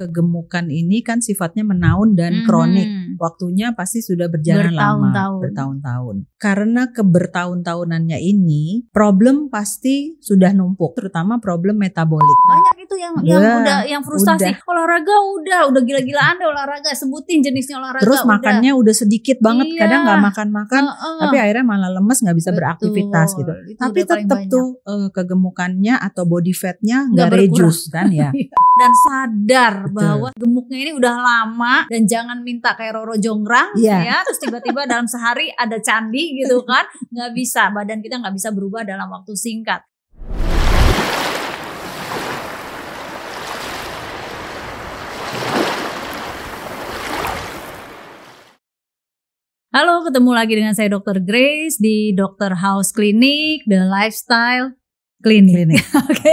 kegemukan ini kan sifatnya menaun dan kronik. Waktunya pasti sudah berjalan lama, bertahun-tahun. Karena kebertahun-tahunannya ini, problem pasti sudah numpuk, terutama problem metabolik. Banyak itu yang frustasi. Olahraga udah gila-gilaan deh olahraga. Sebutin jenisnya olahraga. Terus makannya udah sedikit banget, kadang nggak makan-makan, tapi akhirnya malah lemes, nggak bisa beraktivitas gitu. Tapi tetap tuh kegemukannya atau body fatnya nggak reduce kan ya. Dan sadar bahwa gemuknya ini udah lama dan jangan minta kayak Roro Jonggrang ya, terus tiba-tiba dalam sehari ada candi gitu kan, nggak bisa, badan kita nggak bisa berubah dalam waktu singkat. Halo, ketemu lagi dengan saya Dr. Grace di Dr. House Clinic, The Lifestyle Clinic. Oke.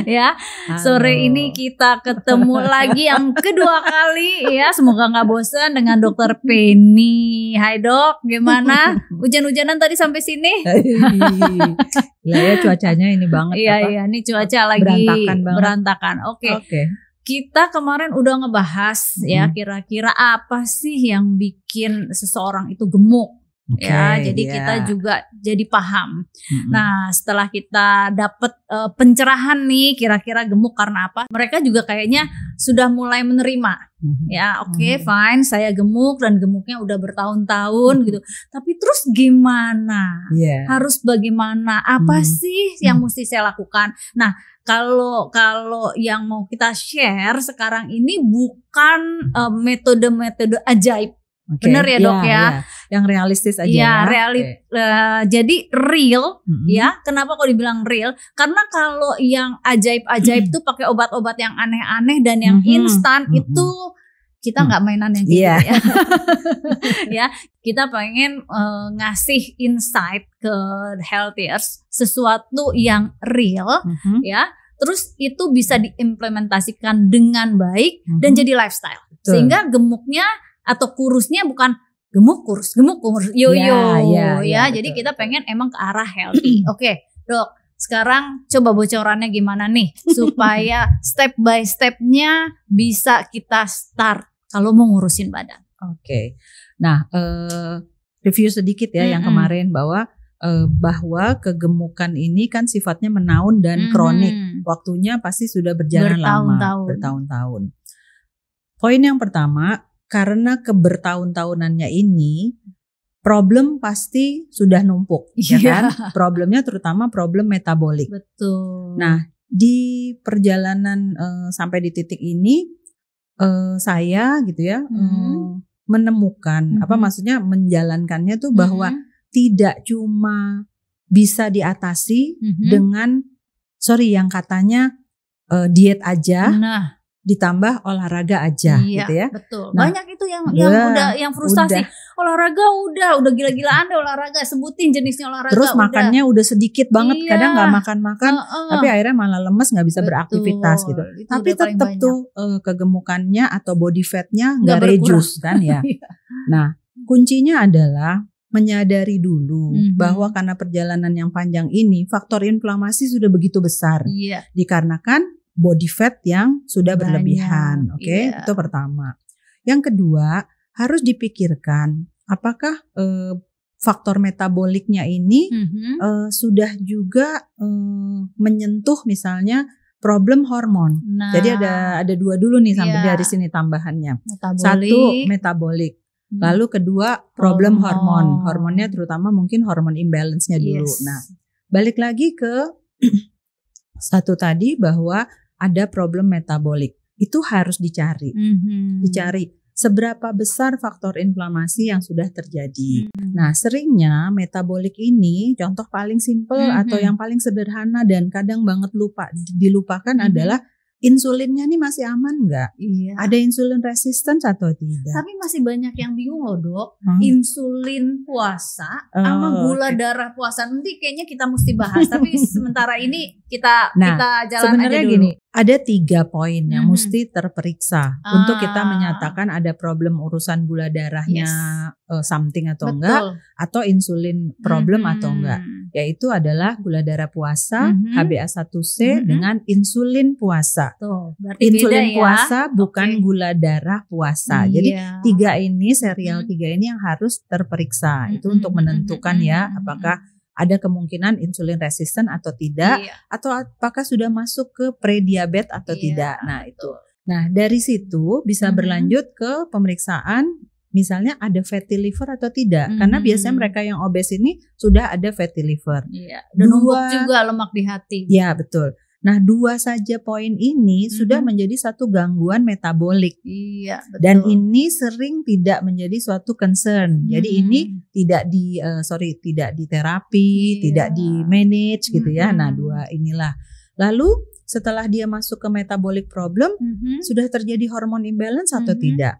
Ya, sore ini kita ketemu lagi yang kedua kali ya. Semoga nggak bosan dengan Dr. Penny. Hai Dok, gimana? Hujan-hujanan tadi sampai sini? Lah ya, cuacanya ini banget. Iya, ini cuaca lagi berantakan. Oke. Kita kemarin udah ngebahas ya kira-kira apa sih yang bikin seseorang itu gemuk. Jadi kita juga jadi paham. Nah, setelah kita dapet pencerahan nih kira-kira gemuk karena apa, mereka juga kayaknya sudah mulai menerima. Fine, saya gemuk dan gemuknya udah bertahun-tahun gitu. Tapi terus gimana? Harus bagaimana? Apa sih yang mesti saya lakukan? Nah, kalau yang mau kita share sekarang ini bukan metode-metode ajaib. Bener ya Dok ya? Yang realistis aja jadi real ya. Kenapa kok dibilang real? Karena kalau yang ajaib-ajaib tuh pakai obat-obat yang aneh-aneh dan yang instan itu kita nggak mainan yang gitu ya. Ya, kita pengen ngasih insight ke healthiers, sesuatu yang real ya. Terus itu bisa diimplementasikan dengan baik dan jadi lifestyle. Sehingga gemuknya atau kurusnya bukan gemuk kurus jadi kita pengen emang ke arah healthy. Oke, Dok, sekarang coba bocorannya gimana nih supaya step by stepnya bisa kita start kalau mau ngurusin badan. Nah, review sedikit ya yang kemarin bahwa kegemukan ini kan sifatnya menaun dan kronik. Waktunya pasti sudah berjalan lama, bertahun-tahun. Poin yang pertama, karena kebertahun-tahunannya ini, problem pasti sudah numpuk, ya kan? Problemnya terutama problem metabolik. Betul. Nah, di perjalanan sampai di titik ini, saya gitu ya, menemukan, maksudnya menjalankannya tuh bahwa tidak cuma bisa diatasi dengan, yang katanya diet aja. Ditambah olahraga aja gitu ya. Betul. Nah, banyak itu yang frustasi. Olahraga udah gila-gilaan deh olahraga. Sebutin jenisnya olahraga. Terus makannya udah sedikit banget, kadang nggak makan-makan, tapi akhirnya malah lemes, nggak bisa beraktivitas gitu. Tapi tetap tuh kegemukannya atau body fatnya nggak reduce kan ya. Nah, kuncinya adalah menyadari dulu bahwa karena perjalanan yang panjang ini faktor inflamasi sudah begitu besar. Dikarenakan body fat yang sudah berlebihan. Itu pertama. Yang kedua, harus dipikirkan apakah faktor metaboliknya ini sudah juga menyentuh misalnya problem hormon. Jadi ada dua dulu nih sampai dari sini tambahannya. Satu, metabolik. Lalu kedua, problem hormon. Hormonnya terutama mungkin hormon imbalance-nya dulu. Nah, balik lagi ke satu tadi bahwa ada problem metabolik. Itu harus dicari. Dicari seberapa besar faktor inflamasi yang sudah terjadi. Nah, seringnya metabolik ini contoh paling simple atau yang paling sederhana dan kadang banget dilupakan adalah insulinnya nih masih aman nggak? Ada insulin resistance atau tidak? Tapi masih banyak yang bingung loh Dok. Insulin puasa sama gula darah puasa. Nanti kayaknya kita mesti bahas. Tapi sementara ini kita jalan aja dulu. Gini, ada 3 poin yang mesti terperiksa untuk kita menyatakan ada problem urusan gula darahnya something atau enggak, atau insulin problem atau enggak. yaitu adalah gula darah puasa, HbA1c dengan insulin puasa. Tuh, insulin beda puasa bukan gula darah puasa. Jadi serial 3 ini yang harus terperiksa. Itu untuk menentukan ya apakah ada kemungkinan insulin resisten atau tidak, atau apakah sudah masuk ke prediabetes atau tidak. Nah itu. Nah dari situ bisa berlanjut ke pemeriksaan. Misalnya ada fatty liver atau tidak, karena biasanya mereka yang obes ini sudah ada fatty liver. Dan numpuk juga lemak di hati. Ya betul. Nah 2 saja poin ini sudah menjadi satu gangguan metabolik. Iya betul. Dan ini sering tidak menjadi suatu concern. Jadi ini tidak di terapi, tidak di manage gitu ya. Nah 2 inilah. Lalu setelah dia masuk ke metabolic problem, sudah terjadi hormon imbalance atau tidak?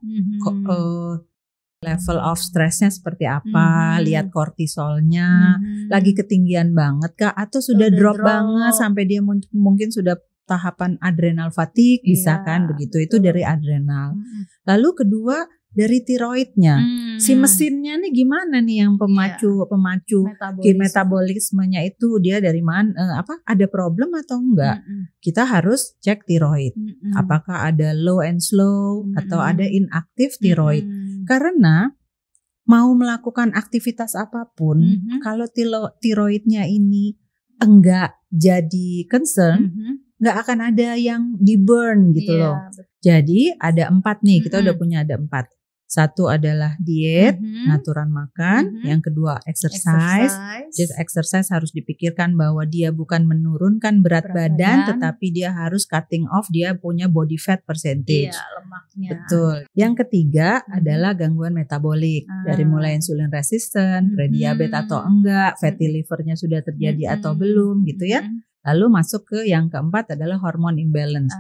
Level of stressnya seperti apa, lihat kortisolnya, lagi ketinggian banget kah, atau sudah drop banget sampai dia mungkin sudah tahapan adrenal fatigue, bisa kan begitu, itu dari adrenal. Lalu kedua dari tiroidnya, si mesinnya nih gimana nih yang pemacu metabolismenya itu dia dari mana, ada problem atau enggak? Kita harus cek tiroid, apakah ada low and slow atau ada inaktif tiroid. Karena mau melakukan aktivitas apapun, kalau tiroidnya ini enggak jadi concern, enggak akan ada yang di burn gitu loh. Jadi ada 4 nih, kita udah punya ada 4. Satu adalah diet, aturan makan. Yang kedua exercise. Just exercise harus dipikirkan bahwa dia bukan menurunkan berat badan, tetapi dia harus cutting off, dia punya body fat percentage. Lemaknya. Betul. Yang ketiga adalah gangguan metabolik. Dari mulai insulin resisten, prediabetes atau enggak, fatty livernya sudah terjadi atau belum gitu ya. Lalu masuk ke yang keempat adalah hormon imbalance.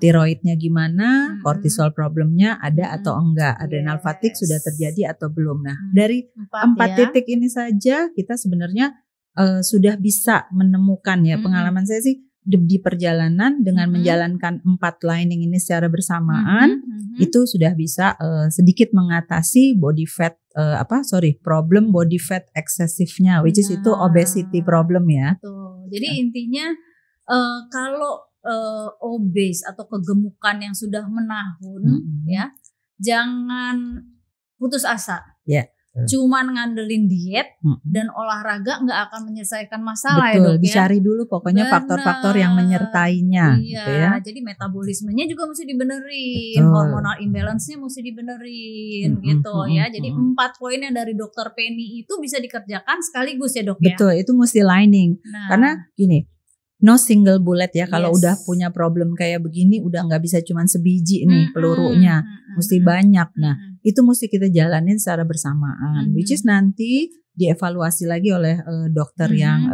Tiroidnya gimana, kortisol problemnya ada atau enggak, adrenal fatigue sudah terjadi atau belum. Nah, dari 4 titik ini saja kita sebenarnya sudah bisa menemukan ya, pengalaman saya sih di perjalanan dengan menjalankan 4 lining ini secara bersamaan, itu sudah bisa sedikit mengatasi body fat problem body fat eksesifnya, which is itu obesity problem ya. Betul. Jadi intinya kalau obes atau kegemukan yang sudah menahun ya, jangan putus asa. Cuman ngandelin diet dan olahraga nggak akan menyelesaikan masalah. Betul, ya dok, dicari dulu pokoknya faktor-faktor yang menyertainya. Gitu ya. Jadi metabolismenya juga mesti dibenerin, hormonal imbalance-nya mesti dibenerin gitu ya. Jadi 4 poin yang dari Dokter Penny itu bisa dikerjakan sekaligus ya dok. Betul, itu mesti lining. Karena gini, no single bullet ya, kalau udah punya problem kayak begini udah nggak bisa cuman sebiji nih pelurunya, mesti banyak. Nah itu mesti kita jalanin secara bersamaan, which is nanti dievaluasi lagi oleh dokter yang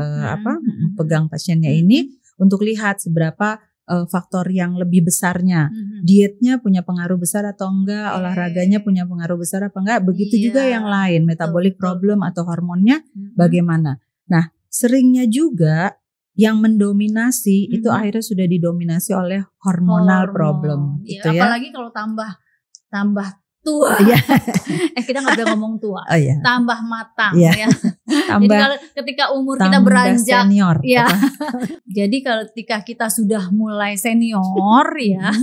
pegang pasiennya ini untuk lihat seberapa faktor yang lebih besarnya. Dietnya punya pengaruh besar atau enggak, olahraganya punya pengaruh besar apa enggak, begitu juga yang lain, metabolic problem atau hormonnya bagaimana. Nah seringnya juga yang mendominasi itu akhirnya sudah didominasi oleh hormonal problem gitu ya. Apalagi kalau tambah tua. Kita nggak boleh ngomong tua. Tambah matang ya. Jadi kalau ketika umur kita beranjak senior, ya. Jadi kalau ketika kita sudah mulai senior ya,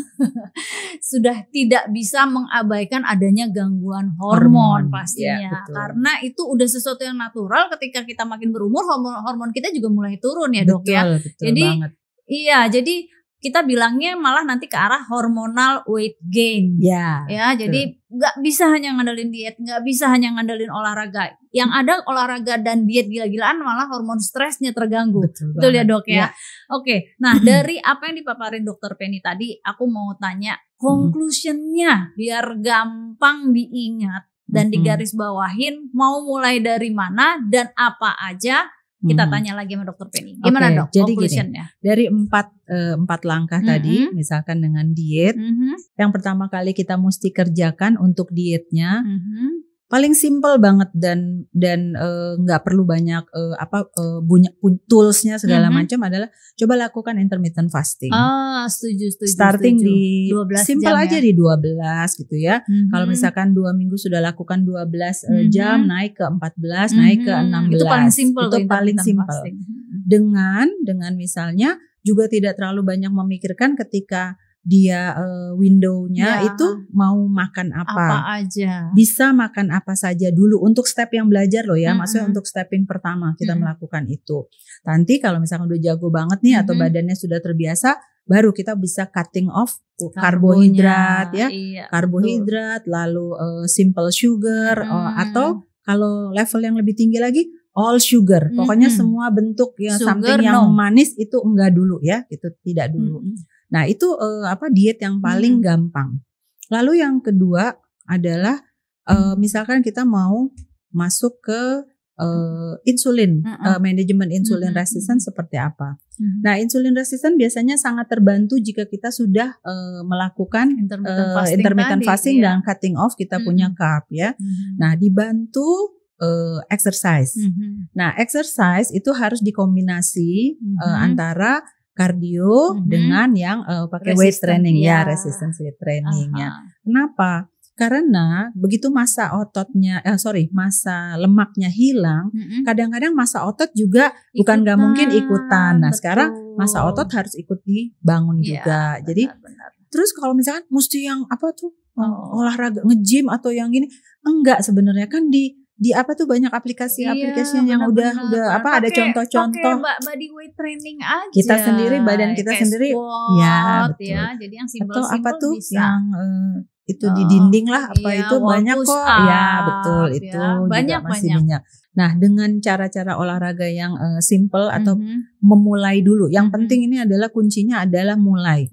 sudah tidak bisa mengabaikan adanya gangguan hormon pastinya. Karena itu udah sesuatu yang natural, ketika kita makin berumur hormon kita juga mulai turun ya dok ya. Betul jadi banget. Jadi kita bilangnya malah nanti ke arah hormonal weight gain. Ya jadi nggak bisa hanya ngandelin diet, nggak bisa hanya ngandelin olahraga. Yang ada olahraga dan diet gila-gilaan malah hormon stresnya terganggu. Betul ya dok ya. Oke, nah dari apa yang dipaparin Dokter Penny tadi, aku mau tanya conclusionnya biar gampang diingat dan digarisbawahin, mau mulai dari mana dan apa aja. Kita tanya lagi sama Dokter Penny. Gimana dok? Jadi gini, dari 4 langkah tadi, misalkan dengan diet, yang pertama kali kita mesti kerjakan untuk dietnya, paling simple banget dan nggak perlu banyak toolsnya segala macam adalah coba lakukan intermittent fasting. Setuju. Starting di 12 simple jam aja ya? Di 12 gitu ya. Kalau misalkan 2 minggu sudah lakukan 12 jam, naik ke 14, naik ke 16. Itu paling simple. Itu paling simple. Dengan misalnya juga tidak terlalu banyak memikirkan ketika dia windownya itu mau makan apa aja, bisa makan apa saja dulu untuk step yang belajar loh ya, maksudnya untuk stepping pertama kita melakukan itu. Nanti kalau misalkan udah jago banget nih atau badannya sudah terbiasa, baru kita bisa cutting off karbohidrat ya, karbohidrat lalu simple sugar atau kalau level yang lebih tinggi lagi all sugar, pokoknya semua bentuk yang something yang manis itu enggak dulu ya, itu tidak dulu. Nah itu diet yang paling gampang. Lalu yang kedua adalah misalkan kita mau masuk ke insulin, manajemen insulin resistance seperti apa. Nah insulin resistance biasanya sangat terbantu jika kita sudah melakukan intermittent fasting dan cutting off kita punya carb ya. Nah dibantu exercise. Nah exercise itu harus dikombinasi antara kardio dengan yang pakai weight training ya, resistance weight training ya. Kenapa? Karena begitu masa lemaknya hilang, kadang-kadang masa otot juga bukan nggak mungkin ikutan. Nah sekarang masa otot harus ikut dibangun juga. Jadi terus kalau misalkan mesti yang olahraga nge-gym atau yang gini, enggak sebenarnya kan di banyak aplikasi-aplikasi yang udah ada contoh-contoh body weight training aja. Kita sendiri, badan kita sendiri squat, ya betul. Ya, jadi yang atau bisa. Yang itu di dinding lah itu banyak kok up, ya betul itu banyak, juga masih banyak. Nah dengan cara-cara olahraga yang simple atau memulai dulu. Yang penting ini adalah kuncinya adalah mulai.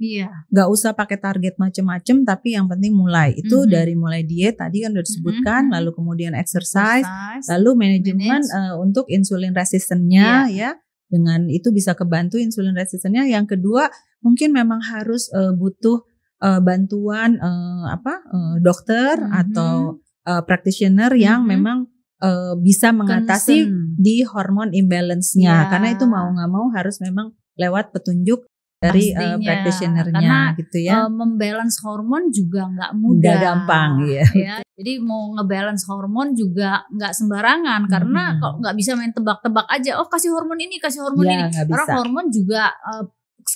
Gak usah pakai target macam-macam, tapi yang penting mulai. Itu dari mulai diet tadi kan udah disebutkan, lalu kemudian exercise, lalu manajemen untuk insulin resistennya ya. Dengan itu bisa kebantu insulin resistennya. Yang kedua mungkin memang harus butuh bantuan dokter atau practitioner yang memang bisa mengatasi di hormon imbalance-nya, karena itu mau nggak mau harus memang lewat petunjuk dari practitioner-nya gitu ya. Membalance hormon juga nggak mudah, nggak gampang ya. Jadi mau ngebalance hormon juga nggak sembarangan, karena kok nggak bisa main tebak-tebak aja. Oh kasih hormon ini, karena hormon juga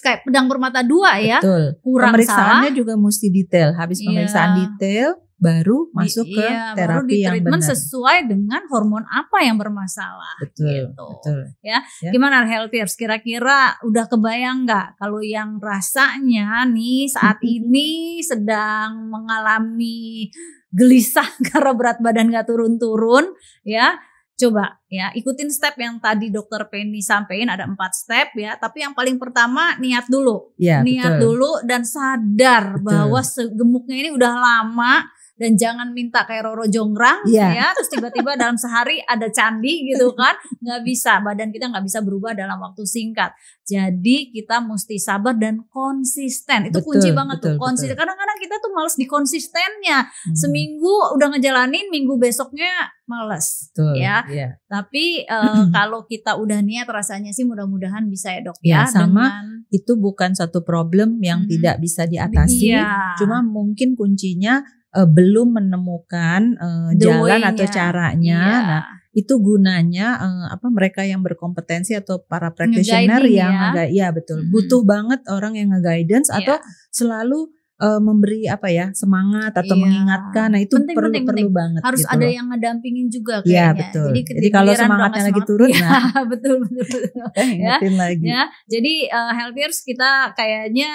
kayak pedang bermata dua ya. Betul. Kurang pemeriksaannya salah. juga mesti detail. Habis pemeriksaan detail baru masuk ke terapi yang benar. Sesuai dengan hormon apa yang bermasalah. Betul. Gitu. Betul. Ya. Gimana Healthiers? Kira-kira udah kebayang nggak kalau yang rasanya nih saat ini sedang mengalami gelisah karena berat badan nggak turun-turun ya? Coba ya ikutin step yang tadi Dokter Penny sampaikan, ada 4 step ya. Tapi yang paling pertama niat dulu, niat dulu dan sadar bahwa gemuknya ini udah lama. Dan jangan minta kayak Roro Jonggrang ya, terus tiba-tiba dalam sehari ada candi gitu kan, nggak bisa, badan kita nggak bisa berubah dalam waktu singkat. Jadi kita mesti sabar dan konsisten, itu kunci banget tuh, konsisten. Kadang-kadang kita tuh males di konsistennya, seminggu udah ngejalanin, minggu besoknya males ya. Tapi kalau kita udah niat rasanya sih mudah-mudahan bisa ya dok ya. Sama itu bukan satu problem yang tidak bisa diatasi, cuma mungkin kuncinya belum menemukan jalan atau caranya. Nah, itu gunanya mereka yang berkompetensi atau para practitioner yang betul. Butuh banget orang yang nge-guidance atau selalu memberi semangat atau mengingatkan. Nah, itu perlu banget. Harus gitu ada loh. yang ngedampingin juga kayaknya. Betul. Jadi kalau semangatnya lagi turun, betul. ingetin lagi. Ya, jadi Healthiers kita kayaknya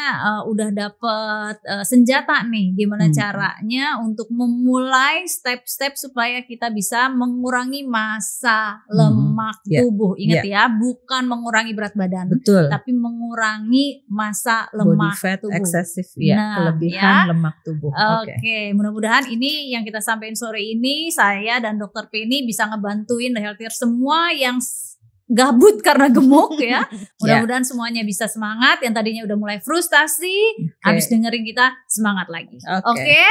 udah dapet senjata nih, gimana caranya untuk memulai step-step supaya kita bisa mengurangi massa lemak tubuh. Ingat ya, bukan mengurangi berat badan, tapi mengurangi massa lemak body fat tubuh. Excessive kelebihan lemak tubuh. Oke, mudah-mudahan ini yang kita sampaikan sore ini, saya dan Dokter Penny bisa ngebantuin Healthiers semua yang gabut karena gemuk ya. Mudah-mudahan semuanya bisa semangat. Yang tadinya udah mulai frustasi, habis dengerin kita semangat lagi. Oke?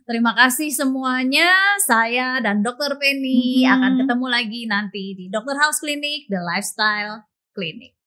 Terima kasih semuanya. Saya dan Dr. Penny akan ketemu lagi nanti di Dr. House Clinic, The Lifestyle Clinic.